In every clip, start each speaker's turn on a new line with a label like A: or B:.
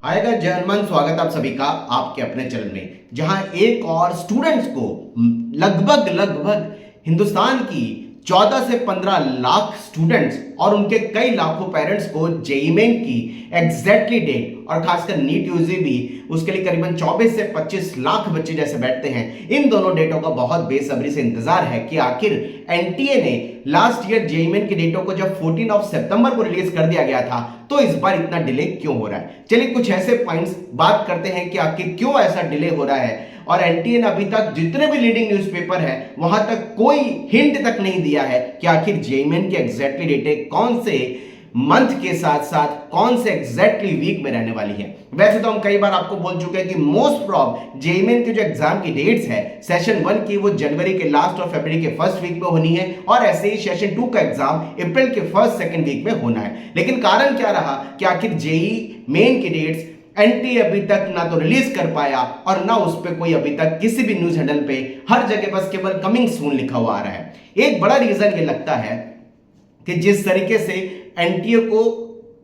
A: आएगा जय हनुमान। स्वागत आप सभी का आपके अपने चैनल में, जहां एक और स्टूडेंट्स को लगभग लगभग हिंदुस्तान की 14 से 15 लाख स्टूडेंट्स और उनके कई लाखों पेरेंट्स को जेईई मेन की एग्जैक्टली डेट और खासकर नीट यूजी भी उसके लिए करीबन 24 से 25 लाख बच्चे जैसे बैठते हैं, इन दोनों डेटों का बहुत बेसब्री से इंतजार है कि आखिर एनटीए ने लास्ट ईयर जेईई मेन की डेटों को जब 14 सितंबर को रिलीज कर दिया गया था, तो इस बार इतना डिले क्यों हो रहा है। चलिए कुछ ऐसे पॉइंट्स बात करते हैं कि आखिर क्यों ऐसा डिले हो रहा है। और एनटीए ने अभी तक जितने भी लीडिंग न्यूज़पेपर है वहां तक कोई हिंट तक नहीं दिया है कि आखिर जेईई मेन की एग्जैक्टली डेटें कौन से मंथ के साथ साथ कौन से एग्जैक्टली वीक में रहने वाली है। वैसे तो हम कई बार आपको बोल चुके हैं कि मोस्ट प्रॉब जेईई मेन के जो एग्जाम की डेट्स है सेशन 1 की वो जनवरी के लास्ट और फरवरी के फर्स्ट वीक में होनी है, और ऐसे ही सेशन 2 का एग्जाम अप्रैल के फर्स्ट सेकंड वीक में होना है। लेकिन कारण क्या रहा कि आखिर जेईई मेन की डेट्स एनटीए अभी तक ना तो रिलीज कर पाया और ना उस पर कोई अभी तक किसी भी न्यूज हैंडल पे हर जगह बस केवल कमिंग सून लिखा हुआ आ रहा है। एक बड़ा रीजन ये लगता है कि जिस तरीके से एनटीए को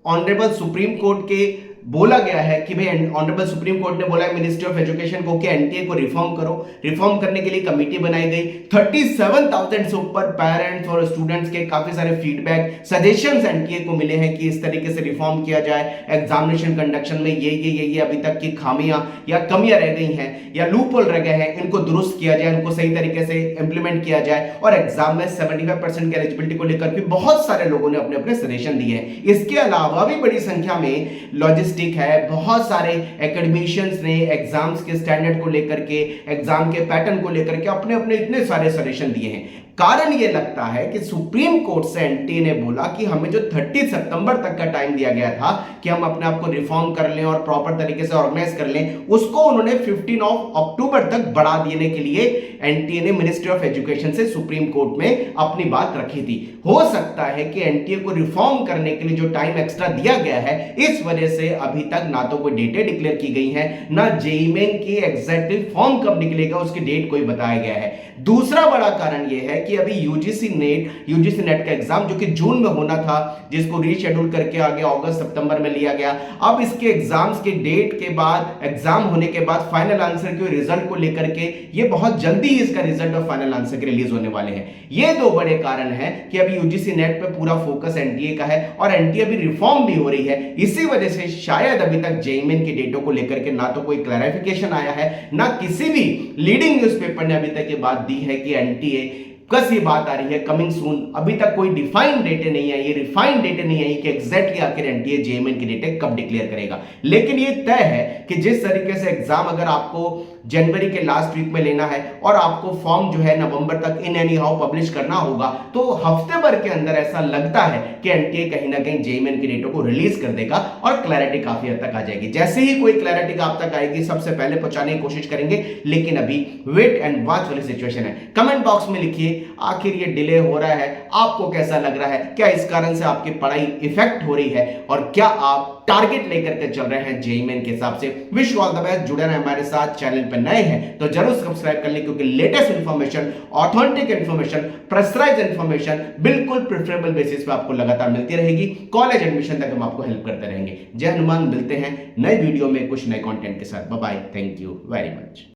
A: ऑनरेबल सुप्रीम कोर्ट के बोला गया है कि भाई ऑनरेबल सुप्रीम कोर्ट ने बोला है मिनिस्ट्री ऑफ एजुकेशन को कि एनटीए को रिफॉर्म करो। रिफॉर्म करने के लिए कमेटी बनाई गई। 37,000 से ऊपर पेरेंट्स और स्टूडेंट्स के काफी सारे फीडबैक सजेशंस एनटीए को मिले हैं कि इस तरीके से रिफॉर्म किया जाए। एग्जामिनेशन कंडक्शन में ये अभी तक की खामियां या कमियां रह गई हैं या लूप होल रह गए हैं, इनको दुरुस्त किया जाए, इनको सही तरीके से इंप्लीमेंट किया जाए। और एग्जाम में 75% की एलिजिबिलिटी को लेकर भी बहुत सारे लोगों ने अपने अपने सजेशन दिए हैं। इसके अलावा भी बड़ी संख्या में लॉजिस्टिक है, बहुत सारे एकेडमिशियंस ने एग्जाम्स के स्टैंडर्ड को लेकर के, एग्जाम के पैटर्न को लेकर के अपने अपने इतने सारे सजेशन दिए हैं। कारण यह लगता है कि सुप्रीम कोर्ट से एनटीए ने बोला कि हमें जो 30 सितंबर तक का टाइम दिया गया था कि हम अपने आप को रिफॉर्म कर लें और प्रॉपर तरीके से ऑर्गेनाइज कर लें, उसको उन्होंने 15 अक्टूबर तक बढ़ा देने के लिए एनटीए ने मिनिस्ट्री ऑफ एजुकेशन से सुप्रीम कोर्ट में अपनी बात रखी थी। हो सकता है कि एनटीए को रिफॉर्म करने के लिए जो टाइम एक्स्ट्रा दिया गया है, इस वजह से अभी तक ना तो कोई डेटें डिक्लेयर की गई हैं, ना जेईई मेन की एग्जैक्टली फॉर्म कब निकलेगा उसकी डेट कोई बताया गया है। दूसरा बड़ा कारण यह है कि अभी यूजीसी नेट का एग्जाम जो कि जून में होना था, जिसको रीशेड्यूल करके आगे अगस्त सितंबर में लिया गया, अब इसके एग्जाम्स के डेट के बाद, एग्जाम होने के बाद फाइनल आंसर के रिजल्ट को लेकर के ये बहुत जल्दी इसका रिजल्ट और फाइनल आंसर के रिलीज होने वाले हैं। ये दो बड़े कारण हैं कि अभी यूजीसी नेट पे पूरा फोकस एनटीए का है और एनटीए अभी रिफॉर्म भी हो रही है। इसी वजह से शायद अभी तक जेईई मेन की डेटों को लेकर के ना तो कोई क्लैरिफिकेशन आया है, ना किसी भी लीडिंग न्यूज़पेपर ने अभी तक ये बात दी है कि एनटीए कस ये बात आ रही है कमिंग सून। अभी तक कोई डिफाइंड डेटे नहीं आई, ये रिफाइंड डेटे नहीं आई कि एग्जैक्टली आखिर एनटीए जेईई मेन की डेटे कब डिक्लेयर करेगा। लेकिन ये तय है कि जिस तरीके से एग्जाम अगर आपको जनवरी के लास्ट वीक में लेना है और आपको फॉर्म जो है नवंबर तक इन एनी हाउ पब्लिश करना होगा, तो हफ्ते भर के अंदर ऐसा लगता है कि एनटीए कहीं ना कहीं जेईई मेन की डेटों को रिलीज कर देगा और क्लैरिटी काफी हद तक आ जाएगी। जैसे ही कोई क्लैरिटी आप तक आएगी सबसे पहले पहुंचाने की कोशिश करेंगे, लेकिन अभी वेट एंड वॉच वाली सिचुएशन है। कमेंट बॉक्स में लिखिए आखिर ये डिले हो रहा है, आपको कैसा लग रहा है, क्या इस कारण से आपकी पढ़ाई इफेक्ट हो रही है और क्या आप टारगेट लेकर के चल रहे हैं जेईई मेन के हिसाब से। Wish you all the best. जुड़े रहें हमारे साथ, चैनल पर नए हैं तो जरूर सब्सक्राइब कर लें, क्योंकि latest information, authentic information, pressurize information बिल्कुल प्रेफरेबल बेसिस पे आपको लगातार मिलती रहेगी। कॉलेज एडमिशन तक हम आपको हेल्प करते रहेंगे। जय हनुमान। मिलते हैं नए वीडियो में कुछ नए कंटेंट के साथ। Bye bye. Thank you very much.